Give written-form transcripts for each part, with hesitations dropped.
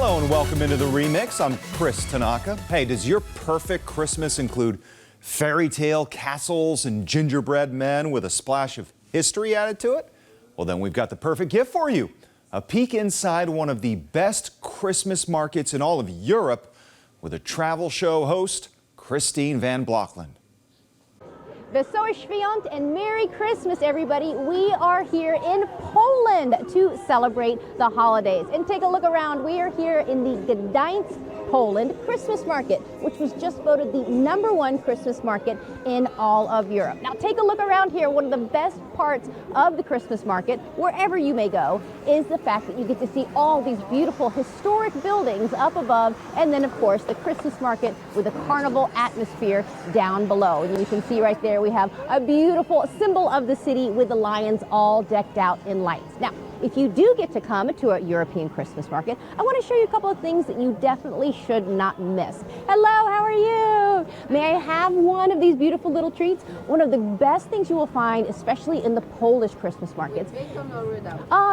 Hello and welcome into the Remix. I'm Chris Tanaka. Hey, does your perfect Christmas include fairy tale castles and gingerbread men with a splash of history added to it? Well, then we've got the perfect gift for you. A peek inside one of the best Christmas markets in all of Europe with a travel show host, Christine Van Blokland. Wesołe Świąt and Merry Christmas, everybody. We are here in Poland to celebrate the holidays. And take a look around. We are here in the Gdańsk, Poland Christmas market, which was just voted the #1 Christmas market in all of Europe. Now take a look around here. One of the best parts of the Christmas market, wherever you may go, is the fact that you get to see all these beautiful historic buildings up above, and then of course the Christmas market with a carnival atmosphere down below. And you can see right there we have a beautiful symbol of the city with the lions all decked out in lights. Now, if you do get to come to a European Christmas market, I want to show you a couple of things that you definitely should not miss. Hello, how are you? May I have one of these beautiful little treats? One of the best things you will find, especially in the Polish Christmas markets.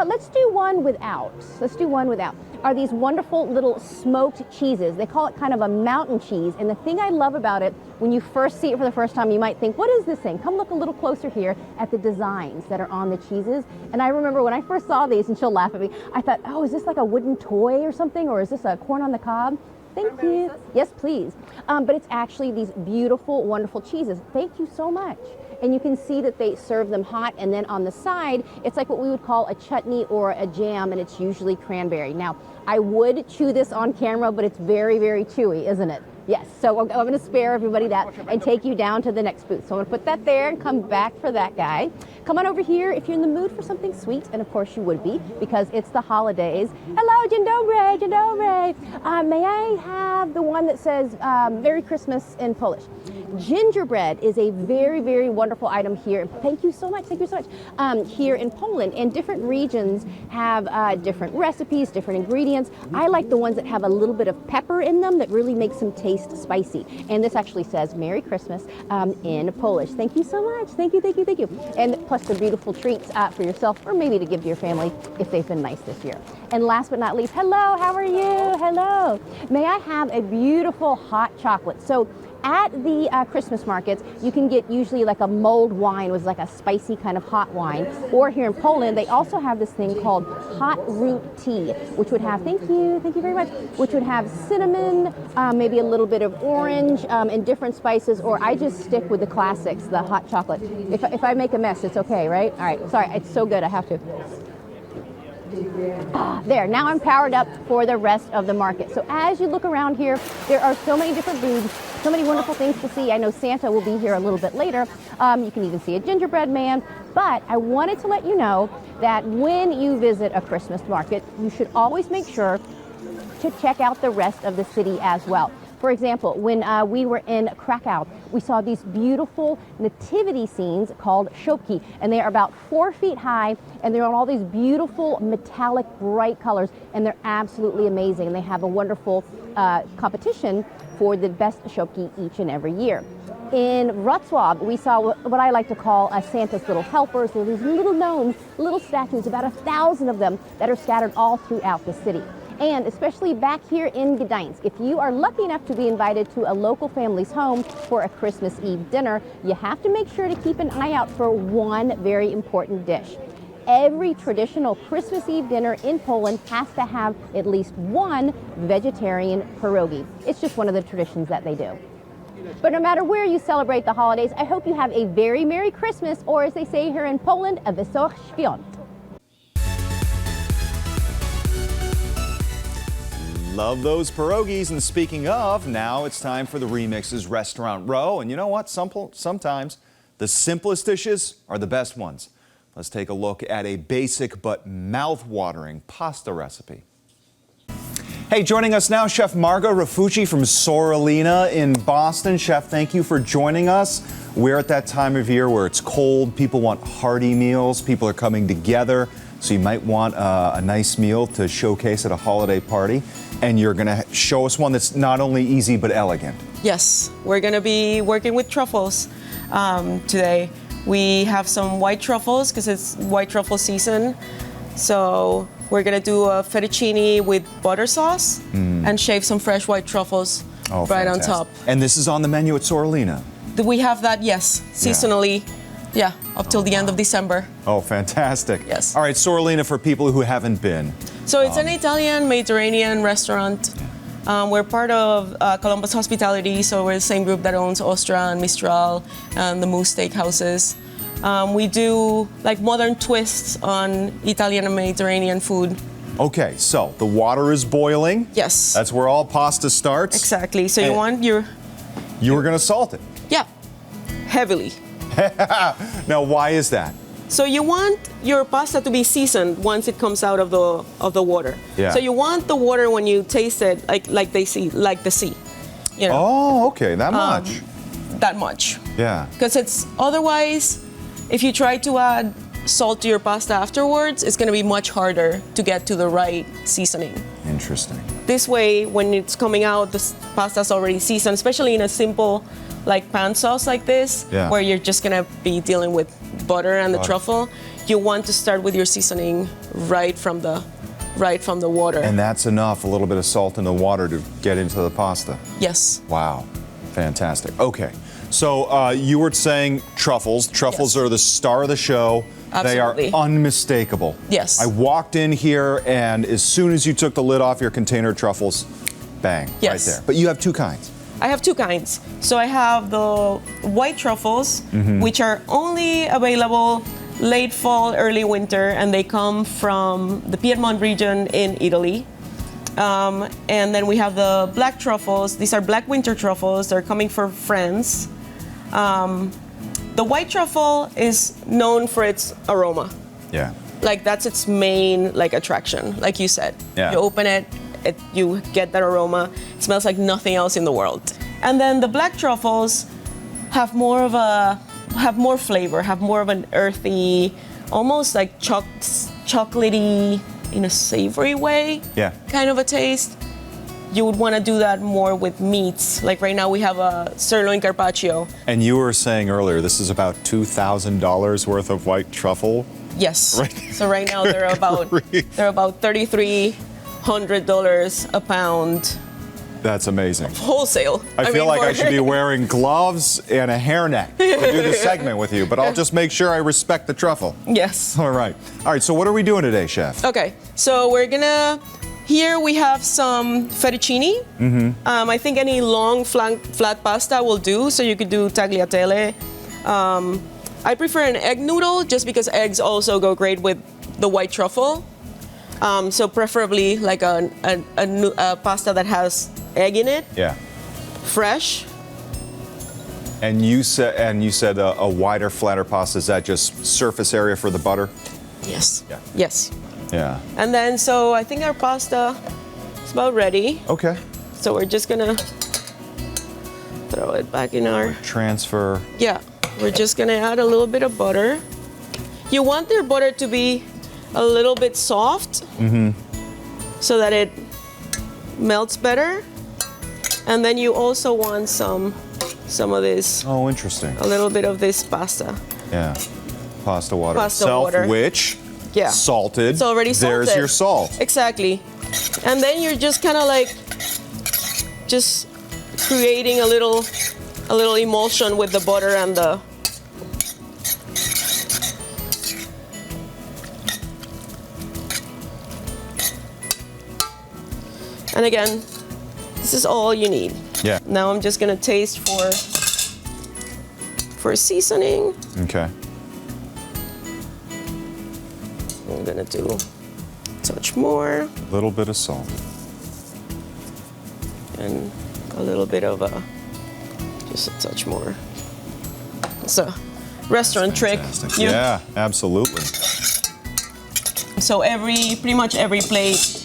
Let's do one without. Let's do one without. Are these wonderful little smoked cheeses. They call it kind of a mountain cheese. And the thing I love about it, when you first see it for the first time, you might think, what is this thing? Come look a little closer here at the designs that are on the cheeses. And I remember when I first saw these, and she'll laugh at me, I thought, oh, is this like a wooden toy or something? Or is this a corn on the cob? Thank you. Yes, please. But it's actually these beautiful, wonderful cheeses. Thank you so much. And you can see that they serve them hot, and then on the side, it's like what we would call a chutney or a jam, and it's usually cranberry. Now, I would chew this on camera, but it's very, very chewy, isn't it? Yes, so I'm going to spare everybody that and take you down to the next booth. So I'm going to put that there and come back for that guy. Come on over here if you're in the mood for something sweet, and of course you would be because it's the holidays. Hello, dzień dobry, dzień dobry. May I have the one that says Merry Christmas in Polish? Gingerbread is a very, very wonderful item here. Thank you so much, here in Poland. And different regions have different recipes, different ingredients. I like the ones that have a little bit of pepper in them that really makes them taste spicy. And this actually says Merry Christmas in Polish. Thank you so much. Thank you, thank you, thank you. And plus the beautiful treats for yourself, or maybe to give to your family if they've been nice this year. And last but not least, hello, how are you? Hello. May I have a beautiful hot chocolate? So at the Christmas markets, you can get usually like a mulled wine, was like a spicy kind of hot wine. Or here in Poland, they also have this thing called hot root tea, which would have, thank you very much, which would have cinnamon, maybe a little bit of orange, and different spices. Or I just stick with the classics, the hot chocolate. If I make a mess, it's okay, right? All right, sorry, it's so good, I have to. There, now I'm powered up for the rest of the market. So as you look around here, there are so many different booths, so many wonderful things to see. I know Santa will be here a little bit later. You can even see a gingerbread man. But I wanted to let you know that when you visit a Christmas market, you should always make sure to check out the rest of the city as well. For example, when we were in Krakow, we saw these beautiful nativity scenes called szopki, and they are about 4 feet high, and they're on all these beautiful metallic bright colors, and they're absolutely amazing. And they have a wonderful competition for the best szopki each and every year. In Wrocław, we saw what I like to call Santa's little helpers. They're these little gnomes, little statues, about 1,000 of them that are scattered all throughout the city. And especially back here in Gdańsk, if you are lucky enough to be invited to a local family's home for a Christmas Eve dinner, you have to make sure to keep an eye out for one very important dish. Every traditional Christmas Eve dinner in Poland has to have at least one vegetarian pierogi. It's just one of the traditions that they do. But no matter where you celebrate the holidays, I hope you have a very Merry Christmas, or as they say here in Poland, a Wesołe Świąt. Love those pierogies. And speaking of, now it's time for the Remix's Restaurant Row. And you know what? Sometimes the simplest dishes are the best ones. Let's take a look at a basic but mouth-watering pasta recipe. Hey, joining us now, Chef Marga Ruffucci from Sorellina in Boston. Chef, thank you for joining us. We're at that time of year where it's cold, people want hearty meals, people are coming together, so you might want a nice meal to showcase at a holiday party. And you're gonna show us one that's not only easy but elegant. Yes, we're gonna be working with truffles today. We have some white truffles because it's white truffle season. So We're gonna do a fettuccine with butter sauce and shave some fresh white truffles right on top. And this is on the menu at Sorellina. We have that, yes, seasonally. Yeah, up till the end of December. Oh, fantastic. Yes. All right, Sorellina, for people who haven't been. So it's an Italian Mediterranean restaurant. We're part of Columbus Hospitality, so we're the same group that owns Ostra and Mistral and the Moose Steakhouses. We do like modern twists on Italian and Mediterranean food. Okay, so the water is boiling. Yes. That's where all pasta starts. Exactly. So you want your... You were going to salt it. Yeah, heavily. Now, why is that? So you want your pasta to be seasoned once it comes out of the water. Yeah. So you want the water when you taste it like the sea. You know. Oh, okay, that much. That much. Yeah. Because it's otherwise, if you try to add salt to your pasta afterwards, it's going to be much harder to get to the right seasoning. Interesting. This way, when it's coming out, the pasta's already seasoned, especially in a simple like pan sauce like this, where you're just gonna be dealing with butter and the truffle. You want to start with your seasoning right from the water. And that's enough, a little bit of salt in the water to get into the pasta. Yes. Wow, fantastic. Okay, so you were saying truffles. Truffles are the star of the show. Absolutely. They are unmistakable. Yes. I walked in here, and as soon as you took the lid off your container of truffles, bang, right there. But you have two kinds. I have two kinds. So I have the white truffles, which are only available late fall, early winter, and they come from the Piedmont region in Italy. And then we have the black truffles. These are black winter truffles. They're coming from France. The white truffle is known for its aroma. Yeah. Like that's its main like attraction, like you said. Yeah. You open it, you get that aroma. It smells like nothing else in the world. And then the black truffles have more flavor, have more of an earthy, almost like chocolatey in a savory way. Yeah. Kind of a taste. You would want to do that more with meats. Like right now we have a sirloin carpaccio. And you were saying earlier, this is about $2,000 worth of white truffle. Yes. Right. So right now they're about $3,300 a pound. That's amazing. Wholesale. I feel like I should be wearing gloves and a hairnet to do this segment with you, but I'll just make sure I respect the truffle. Yes. All right. All right, so what are we doing today, Chef? Okay, so here we have some fettuccine. I think any long flat pasta will do, so you could do tagliatelle. I prefer an egg noodle just because eggs also go great with the white truffle. So preferably like a pasta that has egg in it. Yeah. Fresh. And you said a wider, flatter pasta. Is that just surface area for the butter? Yes. Yeah. Yes. Yeah. And then so I think our pasta is about ready. Okay. So we're just gonna throw it back in our transfer. Yeah. We're just gonna add a little bit of butter. You want your butter to be a little bit soft so that it melts better. And then you also want some of this. Oh, interesting. A little bit of this pasta. Yeah. Pasta water Pasta itself, water. which salted. It's already salted. There's your salt. Exactly. And then you're just kind of like just creating a little emulsion with the butter and the And again, this is all you need. Yeah. Now I'm just gonna taste for seasoning. Okay. I'm gonna do a touch more. A little bit of salt. And a little bit of just a touch more. It's a restaurant trick. Yeah, absolutely. So pretty much every plate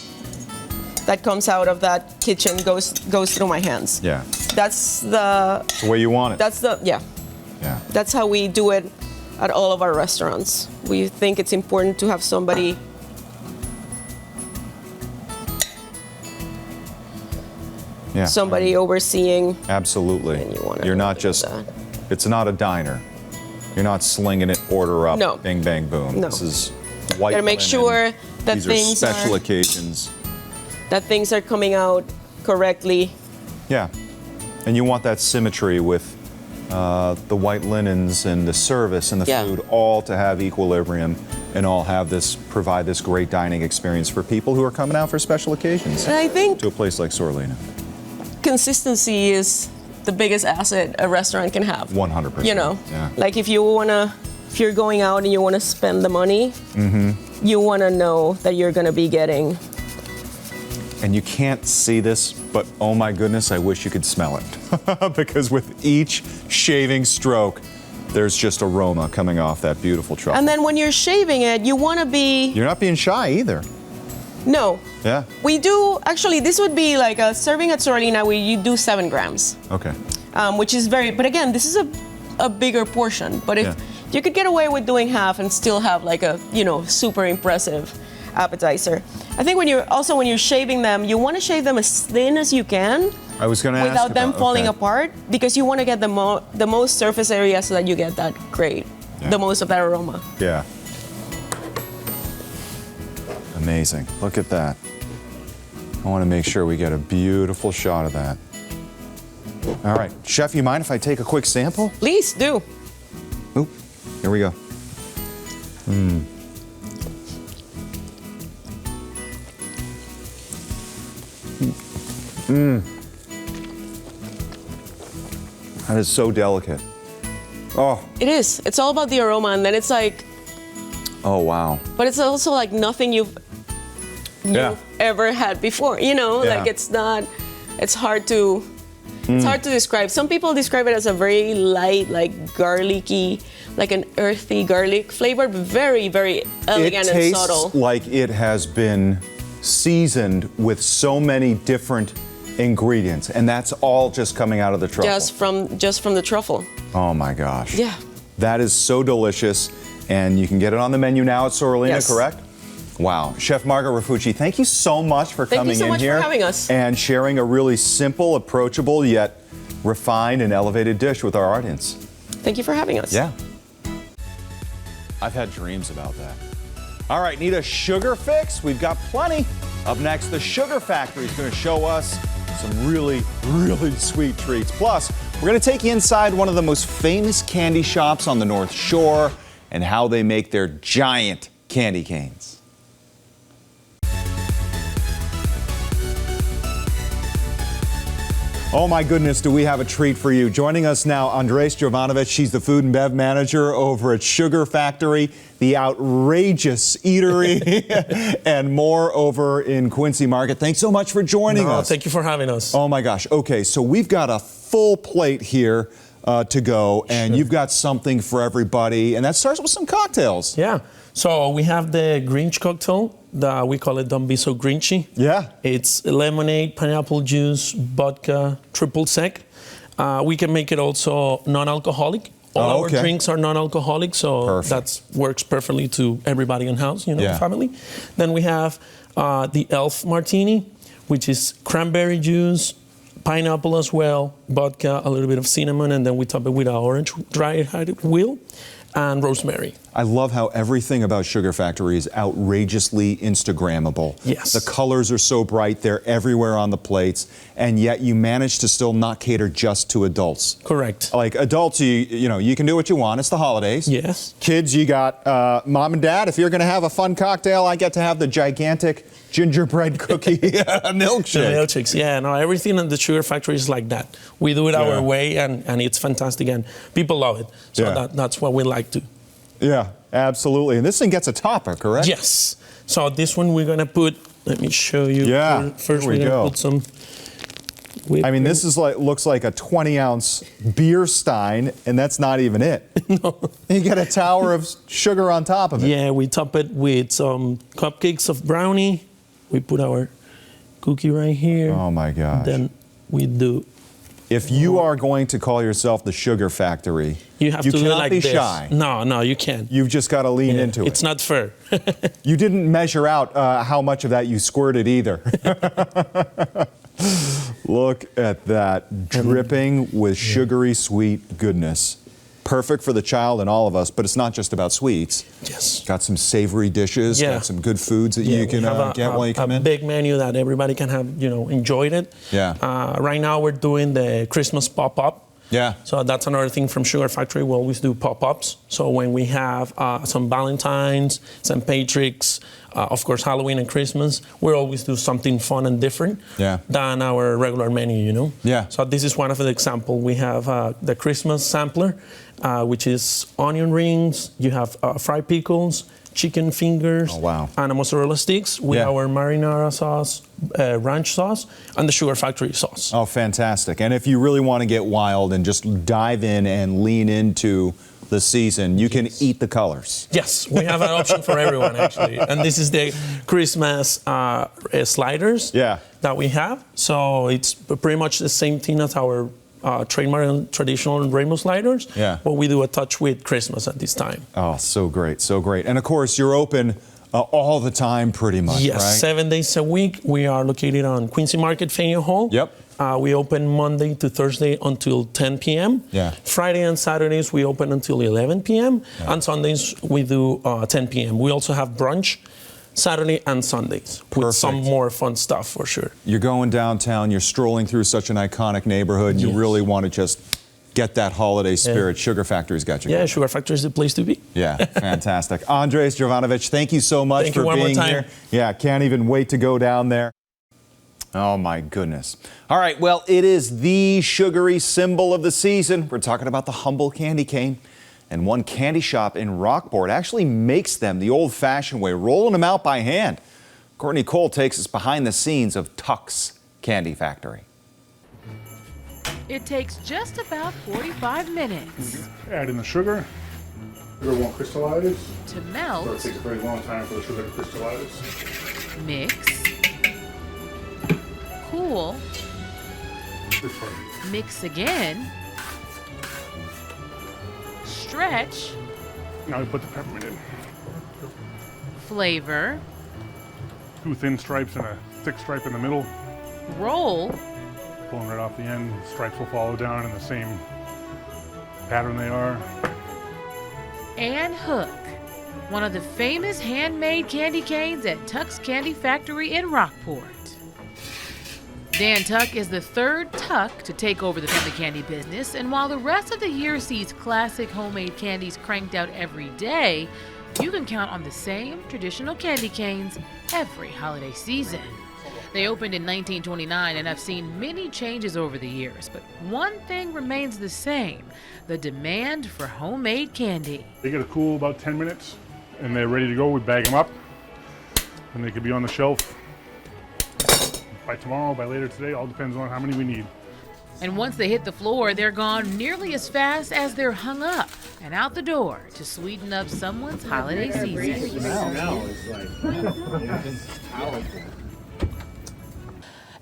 that comes out of that kitchen goes through my hands. Yeah. That's the way you want it. Yeah. Yeah. That's how we do it at all of our restaurants. We think it's important to have somebody overseeing. Absolutely. And You're not just, it's not a diner. You're not slinging it, order up, No. bing, bang, boom. No. This is white Gotta make linen. sure That These are things special are- occasions. That things are coming out correctly. Yeah. And you want that symmetry with the white linens and the service and the Yeah. food all to have equilibrium and all have this, provide this great dining experience for people who are coming out for special occasions And I think to a place like Sorellina. consistency is the biggest asset a restaurant can have. 100%. You know, Yeah. like if you're going out and you want to spend the money, you want to know that you're going to be getting. And you can't see this, but oh my goodness, I wish you could smell it. Because with each shaving stroke, there's just aroma coming off that beautiful truffle. And then when you're shaving it, you want to be. You're not being shy either. No. Yeah. We do, actually, this would be like a serving at Sorellina where you do 7 grams, Okay. which is very, but again, this is a bigger portion. But if Yeah. you could get away with doing half and still have like a, super impressive appetizer. I think when you're shaving them, you want to shave them as thin as you can I was going to ask without them about- falling okay. apart, because you want to get the most surface area so that you get that great, Yeah. the most of that aroma. Yeah. Amazing. Look at that. I want to make sure we get a beautiful shot of that. All right. Chef, you mind if I take a quick sample? Please do. Oop. Here we go. That is so delicate. Oh, It is. It's all about the aroma, and then it's like, oh wow. but it's also like nothing you've Yeah. ever had before. Yeah. Like it's not. It's hard to. It's hard to describe. Some people describe it as a very light, like garlicky, like an earthy garlic flavor, but very, very elegant It and tastes subtle. like it has been seasoned with so many different ingredients, and that's all just coming out of the truffle. Just from the truffle. Oh my gosh. Yeah. That is so delicious, and you can get it on the menu now at Sorellina, Yes. correct? Wow. Chef Marga Ruffucci, thank you so much for Thank you coming so in much for here having us. and sharing a really simple, approachable, yet refined and elevated dish with our audience. Thank you for having us. Yeah. I've had dreams about that. All right, need a sugar fix? We've got plenty. Up next, the Sugar Factory is going to show us some really, really sweet treats. Plus, we're going to take you inside one of the most famous candy shops on the North Shore and how they make their giant candy canes. Oh my goodness, do we have a treat for you. Joining us now, Andres Jovanovic. She's the food and bev manager over at Sugar Factory, the outrageous eatery, and more over in Quincy Market. Thanks so much for joining us. Thank you for having us. Oh my gosh. Okay, so we've got a full plate here to go, and you've got something for everybody, and that starts with some cocktails. Yeah. So we have the Grinch cocktail. We call it Don't Be So Grinchy. Yeah. It's lemonade, pineapple juice, vodka, triple sec. We can make it also non-alcoholic. All our drinks are non-alcoholic, so that works perfectly to everybody in house, family. Then we have the Elf Martini, which is cranberry juice, pineapple as well, vodka, a little bit of cinnamon, and then we top it with our orange dried wheel and rosemary. I love how everything about Sugar Factory is outrageously Instagrammable. Yes. The colors are so bright, they're everywhere on the plates, and yet you manage to still not cater just to adults. Correct. Like adults, you can do what you want. It's the holidays. Yes. Kids, you got mom and dad. If you're going to have a fun cocktail, I get to have the gigantic gingerbread cookie milkshake. The milkshakes, yeah. No, everything in the Sugar Factory is like that. We do it our way, and it's fantastic, and people love it. So that's what we like to. Yeah, absolutely. And this thing gets a topper, correct? Yes. So this one we're gonna put. Let me show you. Yeah. First here we we're gonna go. put some. I mean, this is looks like a 20-ounce beer stein, and that's not even it. No. You get a tower of sugar on top of it. Yeah, we top it with some cupcakes of brownie. We put our cookie right here. Oh my gosh. Then we do. If you are going to call yourself the Sugar Factory, You have to do it cannot like be this. shy. No, you can't. You've just got to lean into it. It's not fair. You didn't measure out how much of that you squirted either. Look at that, dripping with sugary sweet goodness. perfect for the child and all of us, but it's not just about sweets. Yes. Got some savory dishes, got some good foods that you can get while you come in. A big menu that everybody can have, enjoyed it. Yeah. Right now we're doing the Christmas pop-up. Yeah. So that's another thing from Sugar Factory. We always do pop-ups. So when we have some Valentine's, St. Patrick's, of course Halloween and Christmas, we always do something fun and different than our regular menu, Yeah. So this is one of the examples. We have the Christmas sampler, which is onion rings. You have fried pickles, chicken fingers, and a mozzarella sticks with our marinara sauce, ranch sauce, and the Sugar Factory sauce. Oh, fantastic. And if you really want to get wild and just dive in and lean into the season, you can eat the colors. Yes, we have an option for everyone, actually. And this is the Christmas sliders that we have. So it's pretty much the same thing as our trademark and traditional rainbow sliders, but we do a touch with Christmas at this time. Oh, so great, so great. And of course, you're open all the time pretty much, yes, right? 7 days a week. We are located on Quincy Market, Faneuil Hall. Yep. We open Monday to Thursday until 10 p.m. Yeah. Friday and Saturdays, we open until 11 p.m. And Sundays, we do 10 p.m. We also have brunch Saturday and Sundays with some more fun stuff for sure. You're going downtown, you're strolling through such an iconic neighborhood, you really want to just get that holiday spirit. Sugar Factory's got you. Yeah, Sugar Factory is the place to be. Yeah, fantastic. Andres Jovanovic, thank you so much for being here. Yeah, can't even wait to go down there. Oh my goodness. All right, well, it is the sugary symbol of the season. We're talking about the humble candy cane. And one candy shop in Rockport actually makes them the old-fashioned way, rolling them out by hand. Courtney Cole takes us behind the scenes of Tuck's Candy Factory. It takes just about 45 minutes. Add in the sugar. Sugar won't crystallize. To melt. So it takes a very long time for the sugar to crystallize. Mix. Cool. Mix again. Stretch. Now we put the peppermint in. Flavor. 2 thin stripes and a thick stripe in the middle. Roll. Pulling right off the end. Stripes will follow down in the same pattern they are. And hook. One of the famous handmade candy canes at Tuck's Candy Factory in Rockport. Dan Tuck is the third Tuck to take over the family candy business, and while the rest of the year sees classic homemade candies cranked out every day, you can count on the same traditional candy canes every holiday season. They opened in 1929 and have seen many changes over the years, but one thing remains the same: the demand for homemade candy. They get a cool about 10 minutes, and they're ready to go. We bag them up, and they could be on the shelf by tomorrow, by later today. All depends on how many we need. And once they hit the floor, they're gone nearly as fast as they're hung up and out the door to sweeten up someone's holiday season.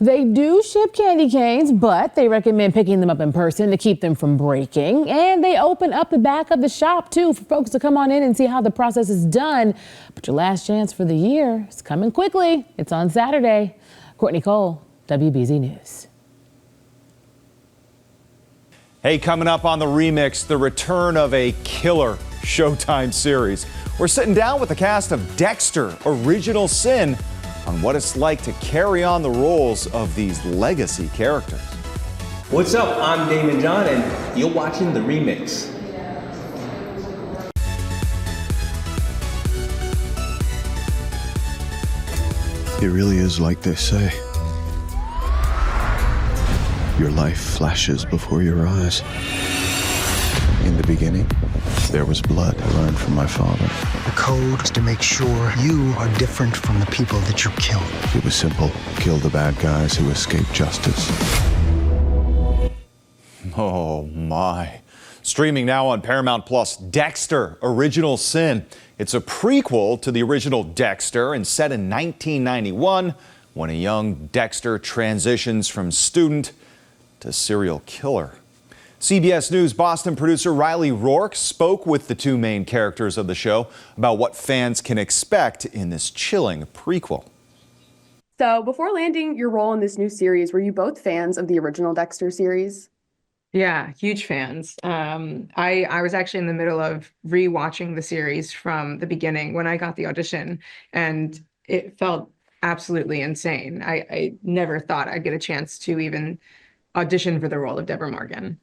They do ship candy canes, but they recommend picking them up in person to keep them from breaking. And they open up the back of the shop, too, for folks to come on in and see how the process is done. But your last chance for the year is coming quickly. It's on Saturday. Courtney Cole, WBZ News. Hey, coming up on the ReMix, the return of a killer Showtime series. We're sitting down with the cast of Dexter: Original Sin on what it's like to carry on the roles of these legacy characters. What's up? I'm Damon John, and you're watching the ReMix. It really is like they say. Your life flashes before your eyes. In the beginning, there was blood I learned from my father. The code is to make sure you are different from the people that you kill. It was simple. Kill the bad guys who escape justice. Oh my. Streaming now on Paramount Plus, Dexter: Original Sin. It's a prequel to the original Dexter and set in 1991 when a young Dexter transitions from student to serial killer. CBS News Boston producer Riley Rourke spoke with the two main characters of the show about what fans can expect in this chilling prequel. So before landing your role in this new series, were you both fans of the original Dexter series? Yeah, huge fans. I was actually in the middle of rewatching the series from the beginning when I got the audition, and it felt absolutely insane. I never thought I'd get a chance to even audition for the role of Deborah Morgan.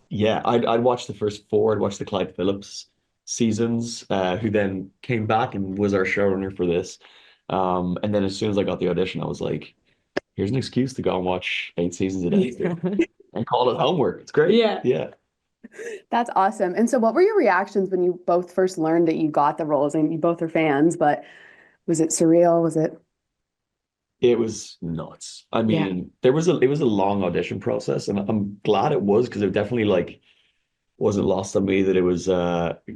Yeah, I'd watched the first four. I'd watched the Clyde Phillips seasons, who then came back and was our showrunner for this. And then as soon as I got the audition, I was like, here's an excuse to go and watch 8 seasons of Dexter and call it homework. It's great. Yeah. That's awesome. And so what were your reactions when you both first learned that you got the roles? I mean, you both are fans, but was it surreal? Was it? It was nuts. I mean, it was a long audition process, and I'm glad it was, because it definitely like wasn't lost on me that it was it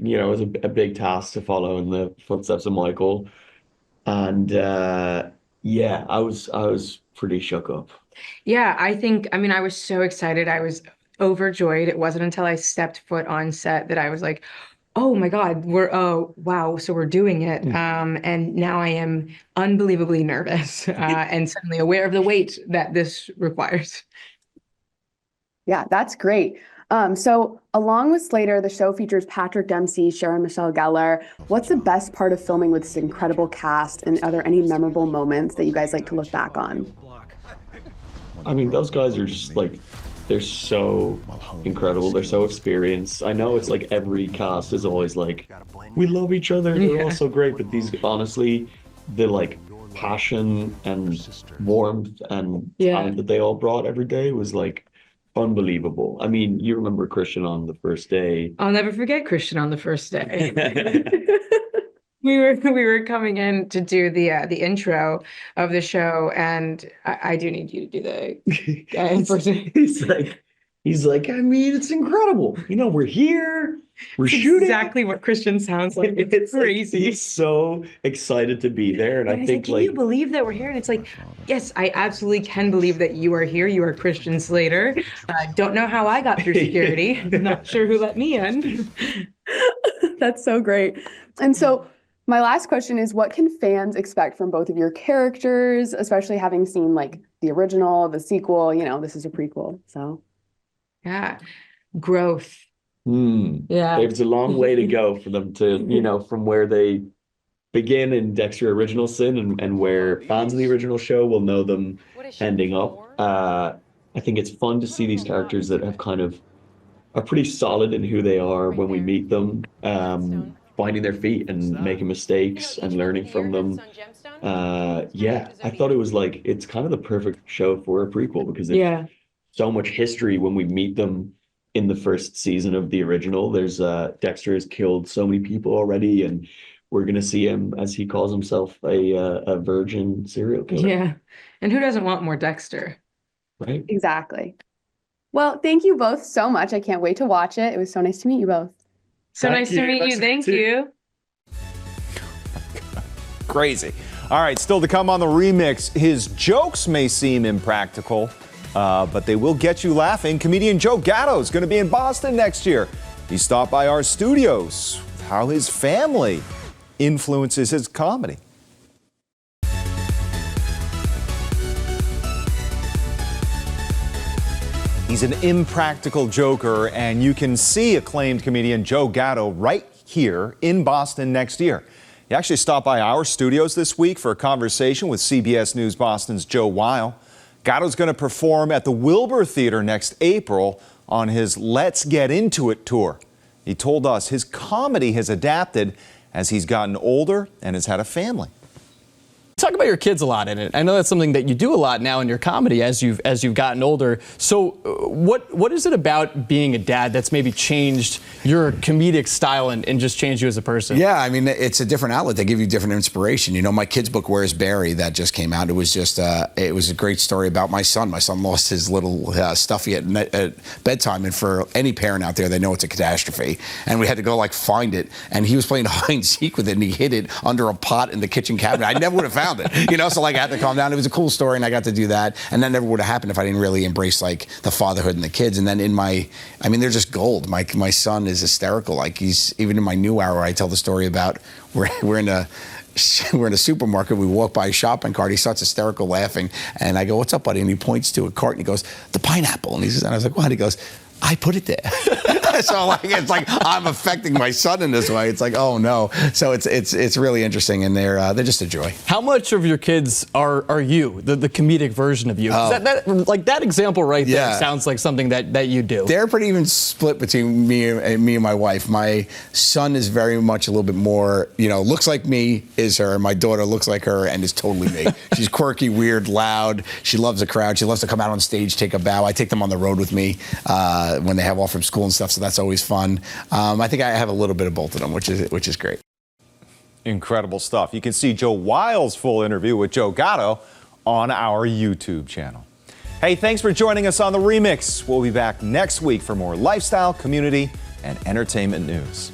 was a big task to follow in the footsteps of Michael. And I was pretty shook up. Yeah, I mean, I was so excited. I was overjoyed. It wasn't until I stepped foot on set that I was like, oh my God, wow, so we're doing it. And now I am unbelievably nervous and suddenly aware of the weight that this requires. Yeah, that's great. So along with Slater, the show features Patrick Dempsey, Sharon Michelle Gellar. What's the best part of filming with this incredible cast? And are there any memorable moments that you guys like to look back on? I mean, those guys are just like, they're so incredible. They're so experienced. I know it's like every cast is always like, we love each other. They're all so great. But these, honestly, the like passion and warmth and time that they all brought every day was like unbelievable. I mean, you remember Christian on the first day. I'll never forget Christian on the first day. We were coming in to do the intro of the show, and I do need you to do the impersonation. He's like, I mean, it's incredible. You know, we're here, we're shooting. Exactly what Christian sounds like. It's crazy. He's so excited to be there, and I think can you believe that we're here? And it's like, yes, I absolutely can believe that you are here. You are Christian Slater. Don't know how I got through security. Not sure who let me in. That's so great. And so my last question is, what can fans expect from both of your characters, especially having seen like the original, the sequel, this is a prequel, so. Yeah, growth. Yeah. There's a long way to go for them to, from where they begin in Dexter Original Sin and where fans of the original show will know them ending up. I think it's fun to see these characters that have kind of are pretty solid in who they are when we meet them. Finding their feet and making mistakes and learning from them. I thought it was like, it's kind of the perfect show for a prequel, because there's so much history when we meet them in the first season of the original. There's Dexter has killed so many people already, and we're going to see him, as he calls himself, a virgin serial killer. Yeah. And who doesn't want more Dexter? Right. Exactly. Well, thank you both so much. I can't wait to watch it. It was so nice to meet you both. So nice to meet you. Thank you. Crazy. All right, still to come on the remix. His jokes may seem impractical, but they will get you laughing. Comedian Joe Gatto is going to be in Boston next year. He stopped by our studios with how his family influences his comedy. He's an impractical joker, and you can see acclaimed comedian Joe Gatto right here in Boston next year. He actually stopped by our studios this week for a conversation with CBS News Boston's Joe Weil. Gatto's going to perform at the Wilbur Theater next April on his Let's Get Into It tour. He told us his comedy has adapted as he's gotten older and has had a family. Talk about your kids a lot in it. I know that's something that you do a lot now in your comedy as you've gotten older. So what is it about being a dad that's maybe changed your comedic style and just changed you as a person? Yeah, I mean, it's a different outlet. They give you different inspiration. You know, my kid's book, Where's Barry, that just came out. It was just, it was a great story about my son. My son lost his little stuffy at bedtime, and for any parent out there, they know it's a catastrophe. And we had to go like find it, and he was playing hide and seek with it, and he hid it under a pot in the kitchen cabinet. I never would have found it, so like I had to calm down. It was a cool story, and I got to do that, and that never would have happened if I didn't really embrace like the fatherhood and the kids. And then they're just gold. My son is hysterical. Like he's, even in my new hour, I tell the story about we're in a supermarket. We walk by a shopping cart. He starts hysterical laughing, and I go, "What's up, buddy?" And he points to a cart and he goes, "The pineapple." And I was like, "What?" He goes, I put it there. So like it's like I'm affecting my son in this way. It's like, oh no. So it's really interesting, and they're just a joy. How much of your kids are you, the comedic version of you? Like that example right there sounds like something that you do. They're pretty even split between me and my wife. My son is very much a little bit more, looks like me, is her. My daughter looks like her and is totally me. She's quirky, weird, loud. She loves the crowd. She loves to come out on stage, take a bow. I take them on the road with me when they have off from school and stuff, so that's always fun. I think I have a little bit of both of them, which is great. Incredible stuff. You can see Joe Wild's full interview with Joe Gatto on our YouTube channel. Hey, thanks for joining us on The Remix. We'll be back next week for more lifestyle, community, and entertainment news.